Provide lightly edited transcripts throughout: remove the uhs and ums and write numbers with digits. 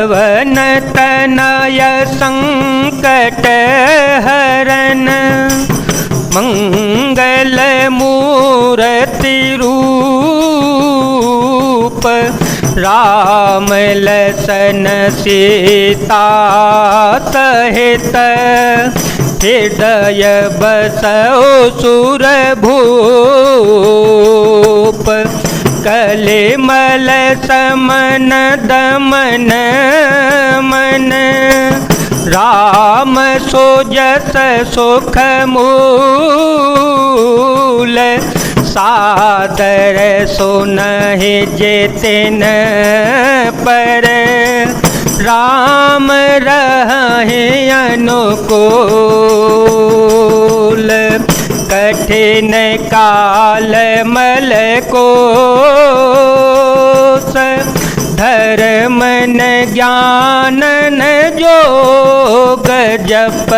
पवन तनय संकट हरन मंगल मूर्ति रूप राम लसन सीता सहित हृदय बसौ सुरभूप कलिमल समन दमन मन राम सोजस सुख मूल सादर सुनहि जेतिन पर राम रहे अनुकूल कठिन काल मल कोस धर्म न ज्ञान न जोग जप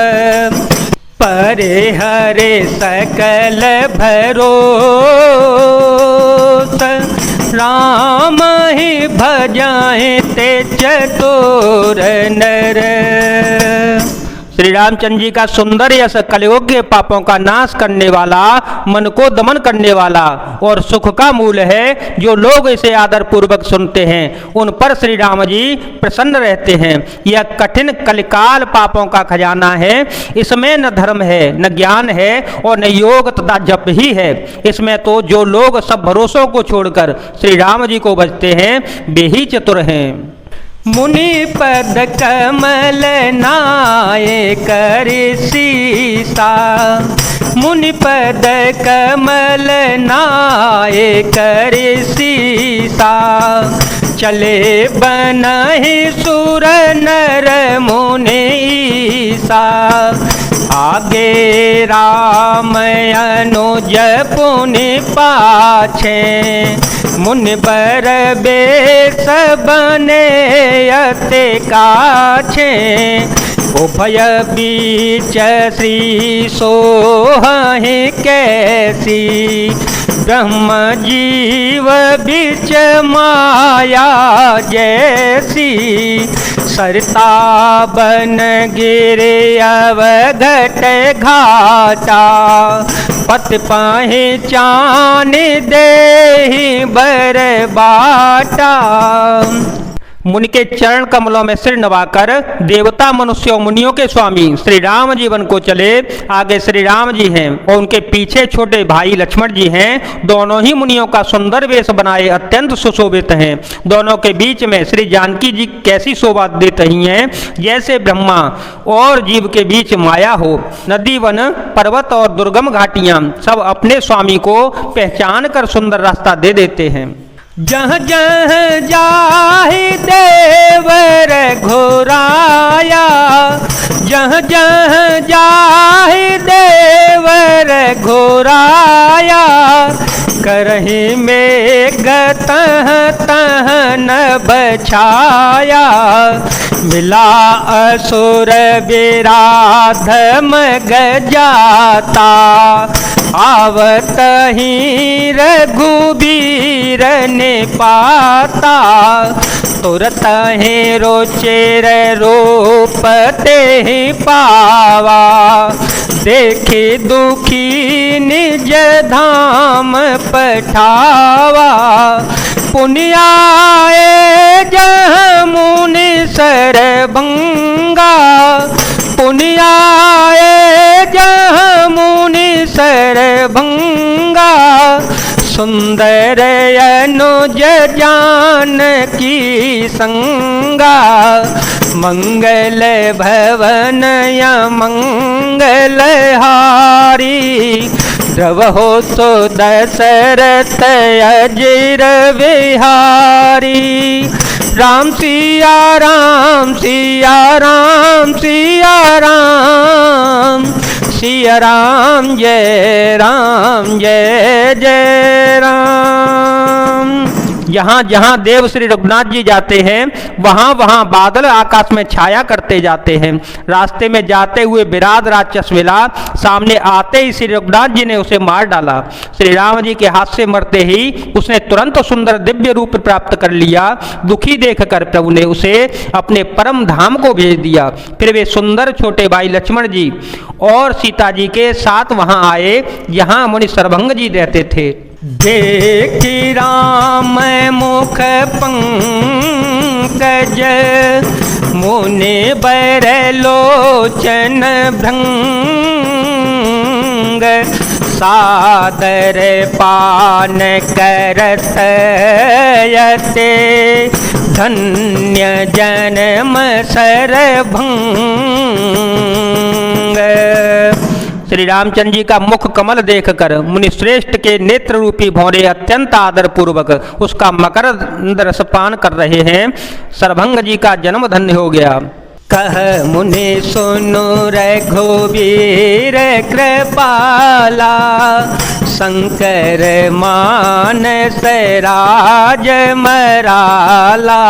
परे हरे सकल भरोस राम ही भजाए ते चतुर नर। श्री रामचंद्र जी का सुंदर यश कलयुग के पापों का नाश करने वाला, मन को दमन करने वाला और सुख का मूल है। जो लोग इसे आदर पूर्वक सुनते हैं उन पर श्री राम जी प्रसन्न रहते हैं। यह कठिन कलिकाल पापों का खजाना है। इसमें न धर्म है, न ज्ञान है और न योग तथा जप ही है। इसमें तो जो लोग सब भरोसों को छोड़कर श्री राम जी को भजते हैं वे ही चतुर हैं। मुनि पद कमल नाये कर सीसा मुनि पद कमल नाये कर सीसा चले बनहि सुर नर मुनि ईसा आगे राम अनुज पुनि पाछे मुनि बर बेस बने अते काछे उभय बीच श्री सोहि कैसी ब्रह्म जीव बीच माया जैसी सरता बन गिरे अवघट घाटा पत पहचान देहि बर बाटा। मुनि के चरण कमलों में सिर नवाकर देवता मनुष्यों मुनियों के स्वामी श्री राम जी वन को चले। आगे श्री राम जी हैं और उनके पीछे छोटे भाई लक्ष्मण जी हैं। दोनों ही मुनियों का सुंदर वेश बनाए अत्यंत सुशोभित हैं। दोनों के बीच में श्री जानकी जी कैसी शोभा देते हैं जैसे ब्रह्मा और जीव के बीच माया हो। नदी वन पर्वत और दुर्गम घाटियां सब अपने स्वामी को पहचान कर सुंदर रास्ता दे देते हैं। जहाँ जहाँ जाहि देवर घोराया जहाँ जहाँ जाहि देवर घोराया करहि मेघ तह तह न बछाया मिला असुर विराधम गजाता आवत ही रघुबीर ने पाता तुरत ही रोचेर रूप ते पावा देखी दुखी निज धाम पठावा पुण्याए जहाँ मुनि सरभंगा पुण्याए जहाँ मुनि सरभंगा सुंदर अनुज जानकी संगा मंगल भवन या मंगल हारी द्रवहो सो दशरथ अजिर विहारी राम सिया राम सिया राम सिया राम सिया राम जय जय राम। जहाँ जहाँ देव श्री रघुनाथ जी जाते हैं वहाँ वहाँ बादल आकाश में छाया करते जाते हैं। रास्ते में जाते हुए विराट राक्षस मिला, सामने आते ही श्री रघुनाथ जी ने उसे मार डाला। श्री राम जी के हाथ से मरते ही उसने तुरंत सुंदर दिव्य रूप प्राप्त कर लिया। दुखी देखकर प्रभु ने उसे अपने परम धाम को भेज दिया। फिर वे सुंदर छोटे भाई लक्ष्मण जी और सीता जी के साथ वहां आए जहां मुनि सरभंग जी रहते थे। देखी राम मुख पंकज मुनि बर लोचन भृंग सादर पान करत यते धन्य जन्म सरभंग। श्री रामचंद्र जी का मुख कमल देखकर मुनि श्रेष्ठ के नेत्र रूपी भौरे अत्यंत आदर पूर्वक उसका मकरंद रसपान कर रहे हैं। सरभंग जी का जन्म धन्य हो गया। कह मुनि सुनो रघुवीर कृपाला शंकर मानस राज मराला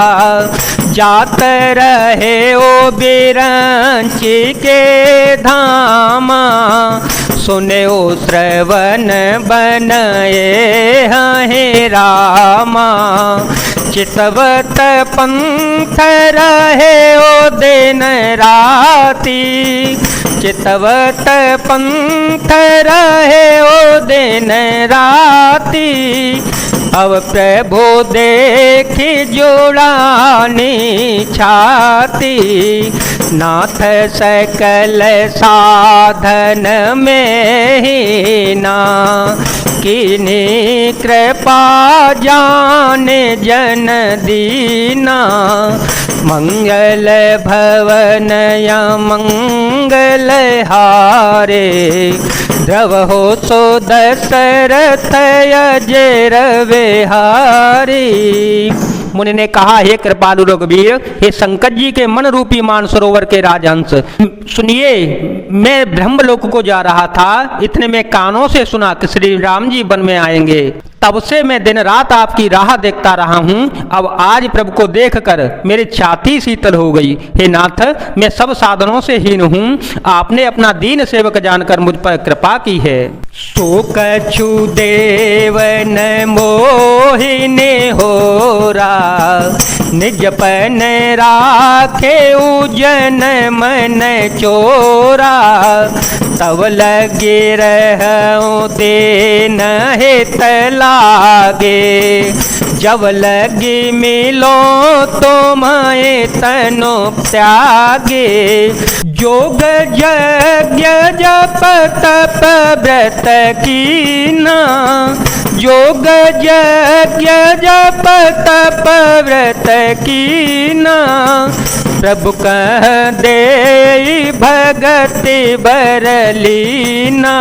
जात रहे ओ बिरंची के धामा सुने ओ श्रवण बनए हैं रामा चितवत पंथ रहे ओ दिन राती चितवत पंथ रहे ओ दिन राती अब प्रभु देखी जोड़ानी छाती नाथ सकल साधन में ही ना किनी कृपा जाने जन दीना मंगल भवन या मंगल हारे द्रव हो सो दशरथ अजर विहारी। मुनि ने कहा, हे कृपालु रघुवीर, हे शंकर जी के मन रूपी मानसरोवर के राजहंस, सुनिए, मैं ब्रह्मलोक को जा रहा था। इतने में कानों से सुना कि श्री राम जी वन में आएंगे। तब से मैं दिन रात आपकी राह देखता रहा हूँ। अब आज प्रभु को देखकर मेरी छाती शीतल हो गई। हे नाथ, मैं सब साधनों से हीन हूँ, आपने अपना दीन सेवक जानकर मुझ पर कृपा की है। सो कछु देवन मोहिने होरा निजपन राखे उजन मन चोरा तब लगे रहूं देन हित लागे जब लगी मिलो तो मैं तनो त्यागे जोग यज्ञ जप तप व्रत कीना योग यज्ञ जप तप व्रत कीना प्रभु कह दे भगति बरलीना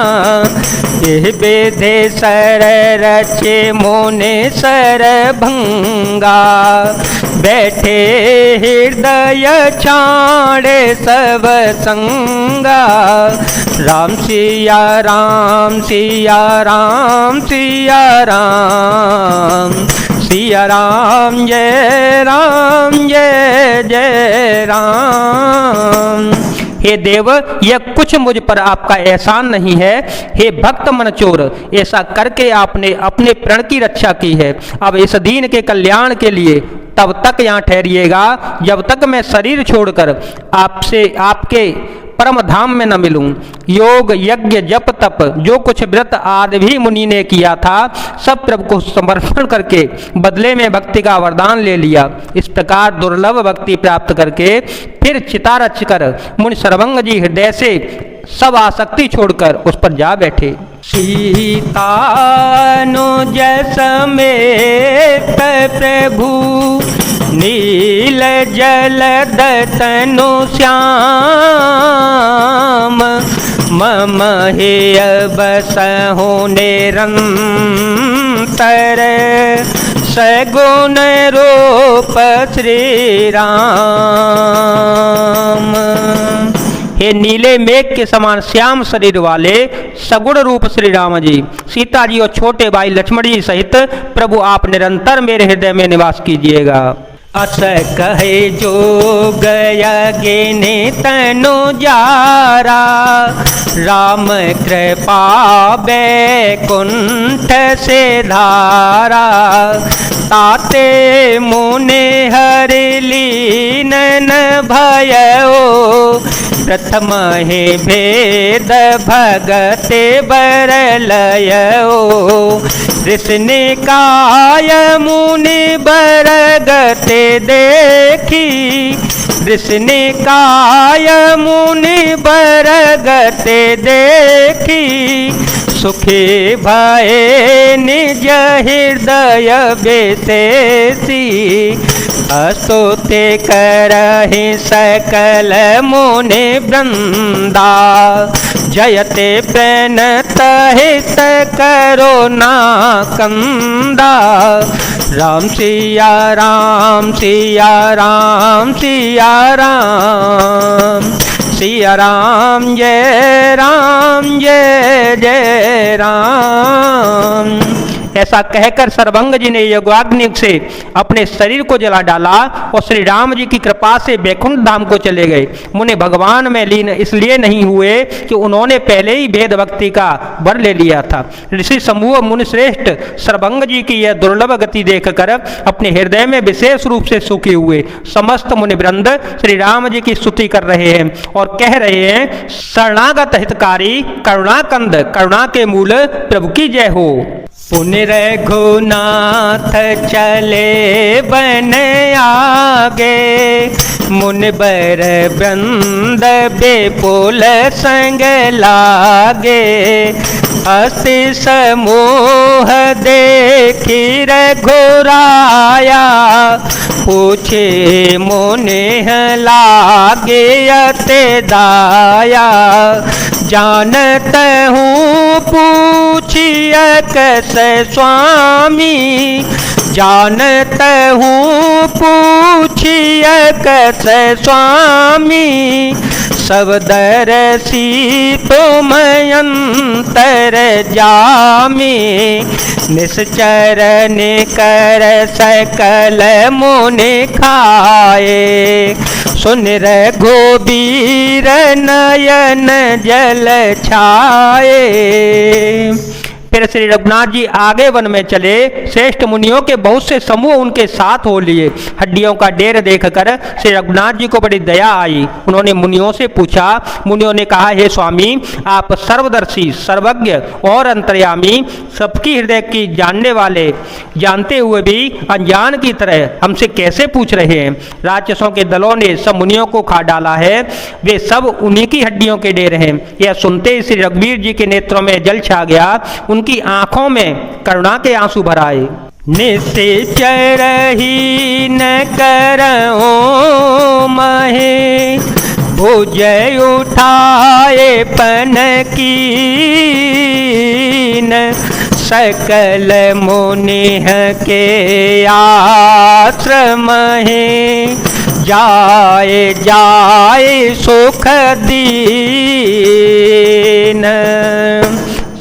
यह बेधे सर रचे मोने सर भंगा बैठे हृदय छाड़े सब संगा राम सिया राम सिया राम सिया राम सिया राम जय जय राम। हे देव, यह कुछ मुझ पर आपका एहसान नहीं है। हे भक्त मन चोर, ऐसा करके आपने अपने प्राण की रक्षा की है। अब इस दीन के कल्याण के लिए तब तक यहाँ ठहरिएगा जब तक मैं शरीर छोड़कर आपसे आपके परम धाम में न मिलूं। योग यज्ञ जप तप जो कुछ व्रत आदि भी मुनि ने किया था सब प्रभु को समर्पण करके बदले में भक्ति का वरदान ले लिया। इस प्रकार दुर्लभ भक्ति प्राप्त करके फिर चिता रच कर मुनि सरभंग जी हृदय से सब आसक्ति छोड़कर उस पर जा बैठे। सीता नुज समेत प्रभु नील जल दतनु श्याम मम हे बसहु निरंतर सगुण रूप श्री राम। हे नीले मेघ के समान श्याम शरीर वाले सगुण रूप श्री राम जी, सीता जी और छोटे भाई लक्ष्मण जी सहित प्रभु आप निरंतर मेरे हृदय में निवास कीजिएगा। अस कहे जो गया गेने तनु जारा, राम कृपा बैकुंठ से धारा, ताते मुने हरि लीन भयो, प्रथम हे भेद भगते बरलयो, कृष्ण काय मुनि बरगते देखी, कृष्ण काय मुनि बरगते देखी, सुखी भये निज हृदय बेसेसी, स्तुति करहि सकल मुनि वृंदा, जयते प्रणत हित करुणा कंदा, राम सिया राम सिया राम सिया राम, सिया राम जय जय राम। ऐसा कहकर सर्वंग जी ने योगाग्नि से अपने शरीर को जला डाला और श्री राम जी की कृपा से बैकुंठ धाम को चले गए। मुनि भगवान में लीन इसलिए नहीं हुए कि उन्होंने पहले ही भेद भक्ति का वर ले लिया था। ऋषि समूह मुनि श्रेष्ठ सर्वंग जी की यह दुर्लभ गति देखकर अपने हृदय में विशेष रूप से सुखी हुए। समस्त मुनि वृंद श्री राम जी की स्तुति कर रहे हैं और कह रहे हैं, शरणागत हितकारी करुणाकंद, करुणा के मूल प्रभु की जय हो। पुनि रघुनाथ चले बन आगे, मुनि बर वृंद बेपुल संग लागे, हसी समूह देखी रघुराया, पूछे मुनि लागे अति दाया, जानत हूँ पूछिय कैसे स्वामी, जानत हूँ पूछिय कैसे स्वामी, सब दरसी तुम अंतर जामी, निश्चरण कर सकल मुनि खाए, सुन रघुबीर नयन जल छाए। फिर श्री रघुनाथ जी आगे वन में चले। श्रेष्ठ मुनियों के बहुत से समूह उनके साथ हो लिए। हड्डियों का ढेर देखकर श्री रघुनाथ जी को बड़ी दया आई। उन्होंने मुनियों से पूछा। मुनियों ने कहा, हे स्वामी, आप सर्वदर्शी, सर्वज्ञ और अंतर्यामी, सबकी हृदय की जानने वाले, जानते हुए भी अनजान की तरह हमसे कैसे पूछ रहे हैं? राक्षसों के दलों ने सब मुनियों को खा डाला है, वे सब उन्हीं की हड्डियों के ढेर हैं। यह सुनते ही श्री रघुवीर जी के नेत्रों में जल छा गया, उनकी आंखों में करुणा के आंसू भर आए। निश्चर ही न करो महे, भुज उठाए पन कीन, सकल मुनि के आश्रम है, जाए जाए सुख दीन।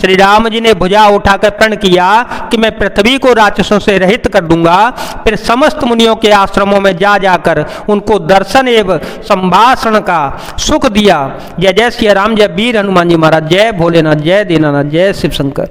श्री राम जी ने भुजा उठाकर प्रण किया कि मैं पृथ्वी को राक्षसों से रहित कर दूंगा। फिर समस्त मुनियों के आश्रमों में जा जाकर उनको दर्शन एवं संभाषण का सुख दिया। जय जय श्री राम, जय वीर हनुमान जी महाराज, जय भोलेनाथ, जय दीनानाथ, जय शिव शंकर।